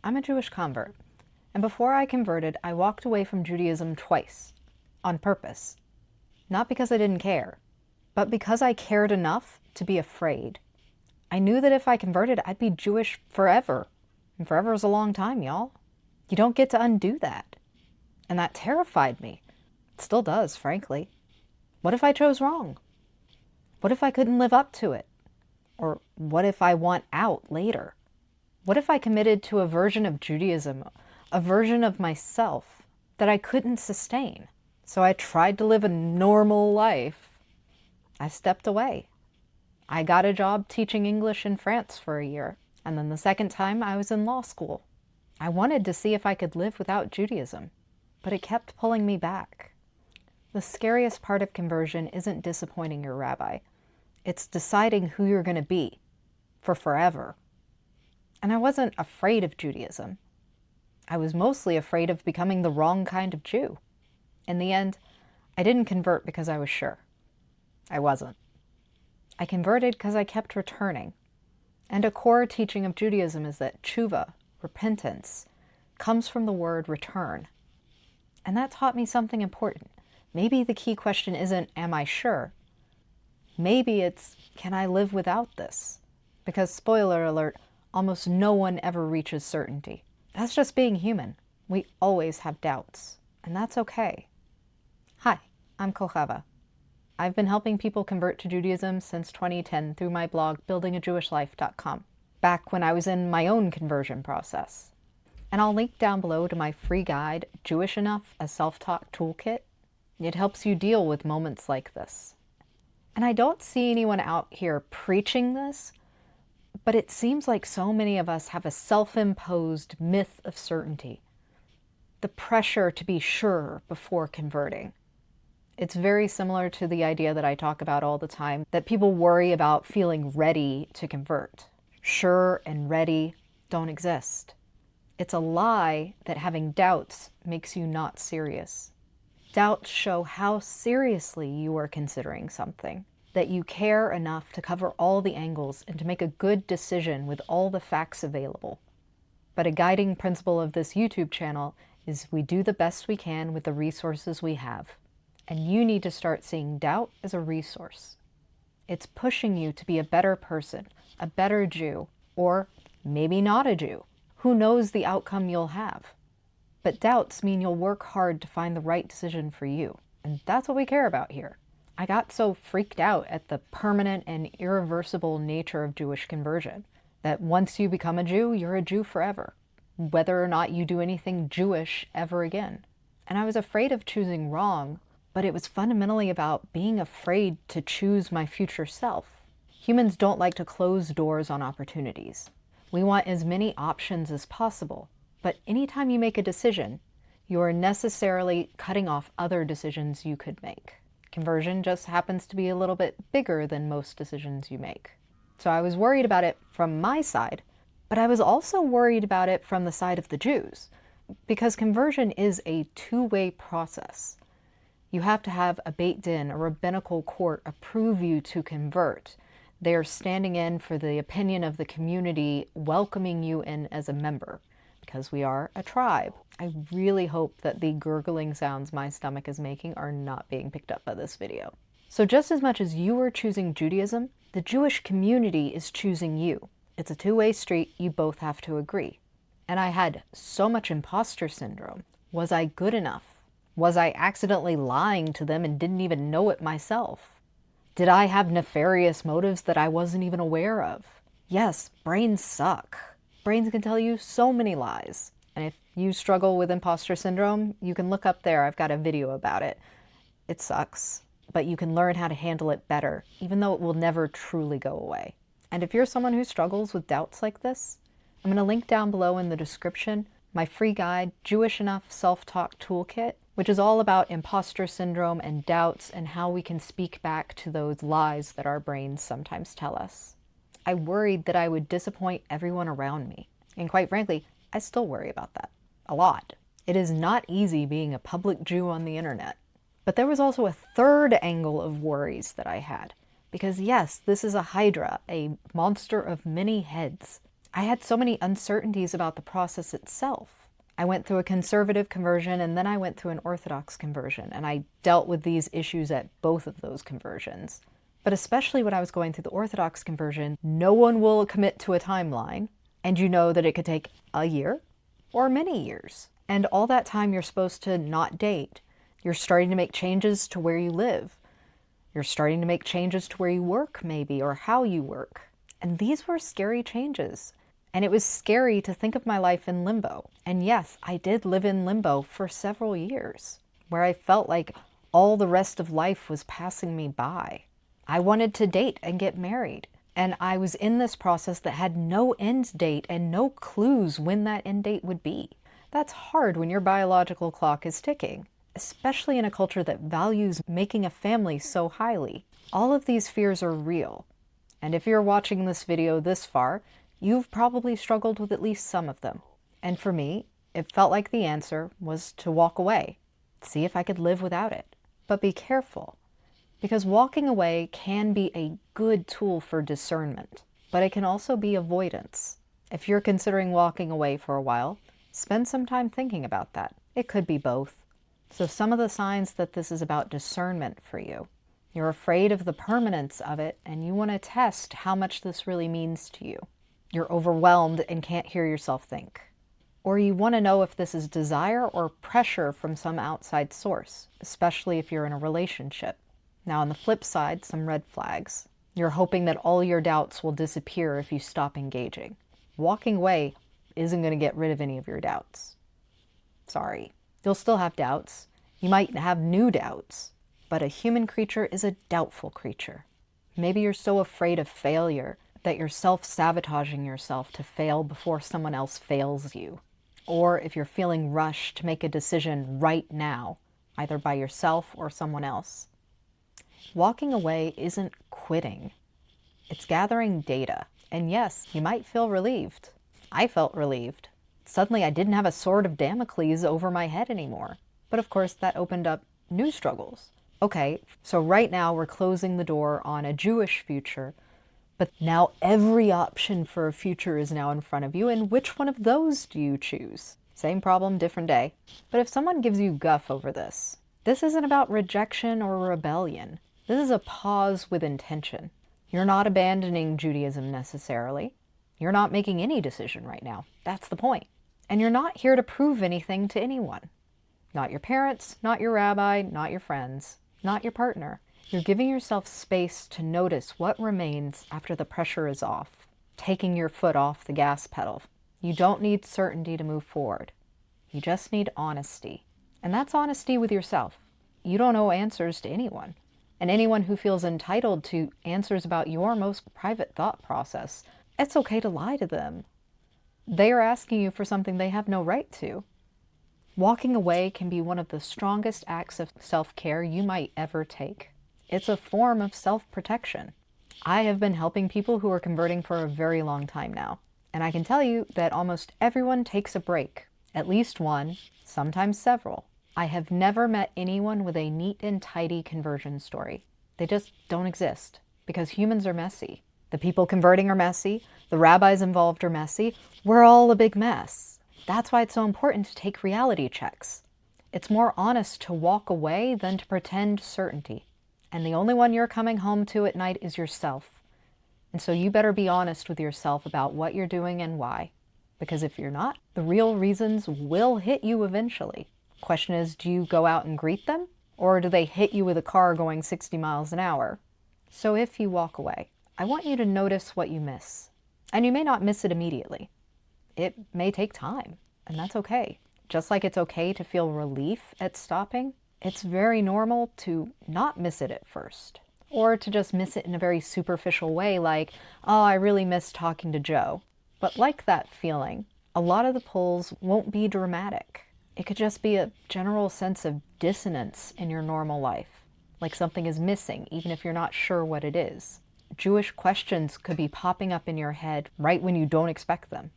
I'm a Jewish convert, and before I converted, I walked away from Judaism twice, on purpose. Not because I didn't care, but because I cared enough to be afraid. I knew that if I converted, I'd be Jewish forever. And forever is a long time, y'all. You don't get to undo that. And that terrified me. It still does, frankly. What if I chose wrong? What if I couldn't live up to it? Or what if I want out later? What if I committed to a version of Judaism, a version of myself that I couldn't sustain? So I tried to live a normal life. I stepped away. I got a job teaching English in France for a year, and then the second time I was in law school. I wanted to see if I could live without Judaism, but it kept pulling me back. The scariest part of conversion isn't disappointing your rabbi. It's deciding who you're going to be for forever. And I wasn't afraid of Judaism. I was mostly afraid of becoming the wrong kind of Jew. In the end, I didn't convert because I was sure. I wasn't. I converted because I kept returning. And a core teaching of Judaism is that tshuva, repentance, comes from the word return. And that taught me something important. Maybe the key question isn't, am I sure? Maybe it's, can I live without this? Because, spoiler alert, almost no one ever reaches certainty. That's just being human. We always have doubts, and that's okay. Hi, I'm Kochava. I've been helping people convert to Judaism since 2010 through my blog, buildingajewishlife.com, back when I was in my own conversion process. And I'll link down below to my free guide, Jewish Enough, a Self-Talk Toolkit. It helps you deal with moments like this. And I don't see anyone out here preaching this, but it seems like so many of us have a self-imposed myth of certainty. The pressure to be sure before converting. It's very similar to the idea that I talk about all the time, that people worry about feeling ready to convert. Sure and ready don't exist. It's a lie that having doubts makes you not serious. Doubts show how seriously you are considering something, that you care enough to cover all the angles and to make a good decision with all the facts available. But a guiding principle of this YouTube channel is we do the best we can with the resources we have. And you need to start seeing doubt as a resource. It's pushing you to be a better person, a better Jew, or maybe not a Jew. Who knows the outcome you'll have? But doubts mean you'll work hard to find the right decision for you. And that's what we care about here. I got so freaked out at the permanent and irreversible nature of Jewish conversion that once you become a Jew, you're a Jew forever, whether or not you do anything Jewish ever again. And I was afraid of choosing wrong, but it was fundamentally about being afraid to choose my future self. Humans don't like to close doors on opportunities. We want as many options as possible. But anytime you make a decision, you are necessarily cutting off other decisions you could make. Conversion just happens to be a little bit bigger than most decisions you make. So I was worried about it from my side, but I was also worried about it from the side of the Jews, because conversion is a two-way process. You have to have a Beit Din, a rabbinical court, approve you to convert. They are standing in for the opinion of the community, welcoming you in as a member. Because we are a tribe. I really hope that the gurgling sounds my stomach is making are not being picked up by this video. So just as much as you are choosing Judaism, the Jewish community is choosing you. It's a two-way street, you both have to agree. And I had so much imposter syndrome. Was I good enough? Was I accidentally lying to them and didn't even know it myself? Did I have nefarious motives that I wasn't even aware of? Yes, brains suck. Brains can tell you so many lies. And if you struggle with imposter syndrome, you can look up there. I've got a video about it. It sucks, but you can learn how to handle it better, even though it will never truly go away. And if you're someone who struggles with doubts like this, I'm going to link down below in the description my free guide, Jewish Enough Self-Talk Toolkit, which is all about imposter syndrome and doubts and how we can speak back to those lies that our brains sometimes tell us. I worried that I would disappoint everyone around me. And quite frankly, I still worry about that. A lot. It is not easy being a public Jew on the internet. But there was also a third angle of worries that I had. Because yes, this is a hydra, a monster of many heads. I had so many uncertainties about the process itself. I went through a conservative conversion and then I went through an Orthodox conversion, and I dealt with these issues at both of those conversions. But especially when I was going through the Orthodox conversion, no one will commit to a timeline, and you know that it could take a year or many years. And all that time you're supposed to not date. You're starting to make changes to where you live. You're starting to make changes to where you work, maybe, or how you work. And these were scary changes. And it was scary to think of my life in limbo. And yes, I did live in limbo for several years, where I felt like all the rest of life was passing me by. I wanted to date and get married. And I was in this process that had no end date and no clues when that end date would be. That's hard when your biological clock is ticking, especially in a culture that values making a family so highly. All of these fears are real. And if you're watching this video this far, you've probably struggled with at least some of them. And for me, it felt like the answer was to walk away, see if I could live without it. But be careful, because walking away can be a good tool for discernment, but it can also be avoidance. If you're considering walking away for a while, spend some time thinking about that. It could be both. So some of the signs that this is about discernment for you. You're afraid of the permanence of it, and you want to test how much this really means to you. You're overwhelmed and can't hear yourself think. Or you want to know if this is desire or pressure from some outside source, especially if you're in a relationship. Now on the flip side, some red flags. You're hoping that all your doubts will disappear if you stop engaging. Walking away isn't going to get rid of any of your doubts. Sorry. You'll still have doubts. You might have new doubts. But a human creature is a doubtful creature. Maybe you're so afraid of failure that you're self-sabotaging yourself to fail before someone else fails you. Or if you're feeling rushed to make a decision right now, either by yourself or someone else. Walking away isn't quitting. It's gathering data. And yes, you might feel relieved. I felt relieved. Suddenly I didn't have a sword of Damocles over my head anymore. But of course that opened up new struggles. Okay, so right now we're closing the door on a Jewish future, but now every option for a future is now in front of you, and which one of those do you choose? Same problem, different day. But if someone gives you guff over this isn't about rejection or rebellion. This is a pause with intention. You're not abandoning Judaism necessarily. You're not making any decision right now. That's the point. And you're not here to prove anything to anyone. Not your parents, not your rabbi, not your friends, not your partner. You're giving yourself space to notice what remains after the pressure is off, taking your foot off the gas pedal. You don't need certainty to move forward. You just need honesty. And that's honesty with yourself. You don't owe answers to anyone. And anyone who feels entitled to answers about your most private thought process, it's okay to lie to them. They are asking you for something they have no right to. Walking away can be one of the strongest acts of self-care you might ever take. It's a form of self-protection. I have been helping people who are converting for a very long time now, and I can tell you that almost everyone takes a break, at least one, sometimes several. I have never met anyone with a neat and tidy conversion story. They just don't exist, because humans are messy. The people converting are messy, the rabbis involved are messy, we're all a big mess. That's why it's so important to take reality checks. It's more honest to walk away than to pretend certainty. And the only one you're coming home to at night is yourself. And so you better be honest with yourself about what you're doing and why. Because if you're not, the real reasons will hit you eventually. Question is, do you go out and greet them? Or do they hit you with a car going 60 miles an hour? So if you walk away, I want you to notice what you miss. And you may not miss it immediately. It may take time, and that's okay. Just like it's okay to feel relief at stopping, it's very normal to not miss it at first. Or to just miss it in a very superficial way like, oh, I really miss talking to Joe. But like that feeling, a lot of the pulls won't be dramatic. It could just be a general sense of dissonance in your normal life. Like something is missing, even if you're not sure what it is. Jewish questions could be popping up in your head right when you don't expect them.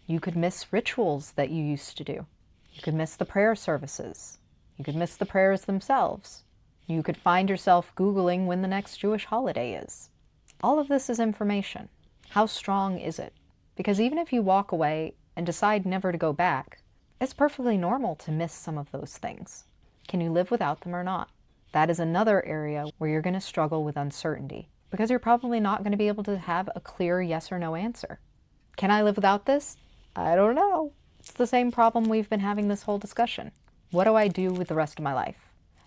You could miss rituals that you used to do. You could miss the prayer services. You could miss the prayers themselves. You could find yourself Googling when the next Jewish holiday is. All of this is information. How strong is it? Because even if you walk away and decide never to go back, it's perfectly normal to miss some of those things. Can you live without them or not? That is another area where you're going to struggle with uncertainty, because you're probably not going to be able to have a clear yes or no answer. Can I live without this? I don't know. It's the same problem we've been having this whole discussion. What do I do with the rest of my life?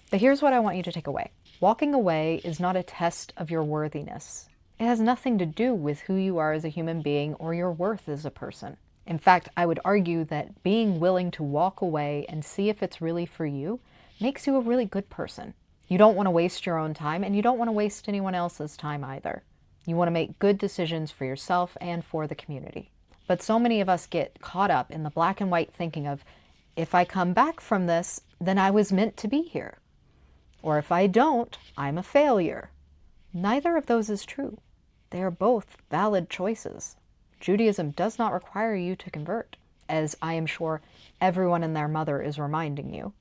But here's what I want you to take away. Walking away is not a test of your worthiness. It has nothing to do with who you are as a human being or your worth as a person. In fact, I would argue that being willing to walk away and see if it's really for you makes you a really good person. You don't want to waste your own time, and you don't want to waste anyone else's time either. You want to make good decisions for yourself and for the community. But so many of us get caught up in the black and white thinking of, if I come back from this, then I was meant to be here. Or if I don't, I'm a failure. Neither of those is true. They are both valid choices. Judaism does not require you to convert, as I am sure everyone and their mother is reminding you.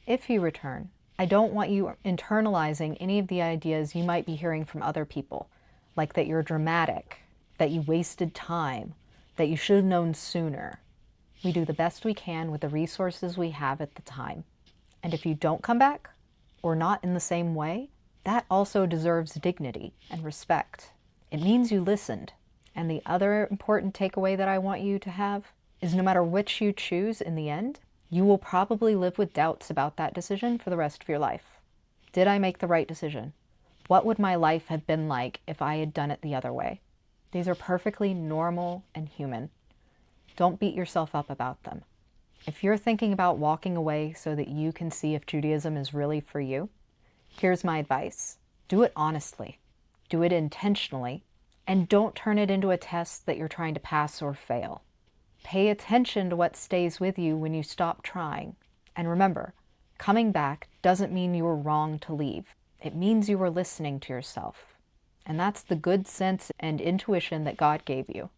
If you return, I don't want you internalizing any of the ideas you might be hearing from other people, like that you're dramatic, that you wasted time, that you should have known sooner. We do the best we can with the resources we have at the time. And if you don't come back, or not in the same way, that also deserves dignity and respect. It means you listened. And the other important takeaway that I want you to have is no matter which you choose in the end, you will probably live with doubts about that decision for the rest of your life. Did I make the right decision? What would my life have been like if I had done it the other way? These are perfectly normal and human. Don't beat yourself up about them. If you're thinking about walking away so that you can see if Judaism is really for you, here's my advice. Do it honestly. Do it intentionally. And don't turn it into a test that you're trying to pass or fail. Pay attention to what stays with you when you stop trying. And remember, coming back doesn't mean you were wrong to leave. It means you were listening to yourself. And that's the good sense and intuition that God gave you.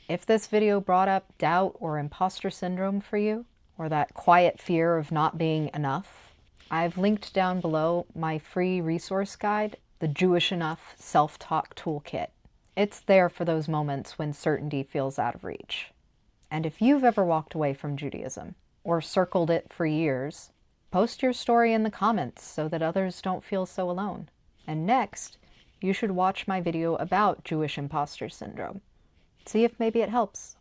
If this video brought up doubt or imposter syndrome for you, or that quiet fear of not being enough, I've linked down below my free resource guide, the Jewish Enough Self-Talk Toolkit. It's there for those moments when certainty feels out of reach. And if you've ever walked away from Judaism, or circled it for years, post your story in the comments so that others don't feel so alone. And next, you should watch my video about Jewish imposter syndrome. See if maybe it helps.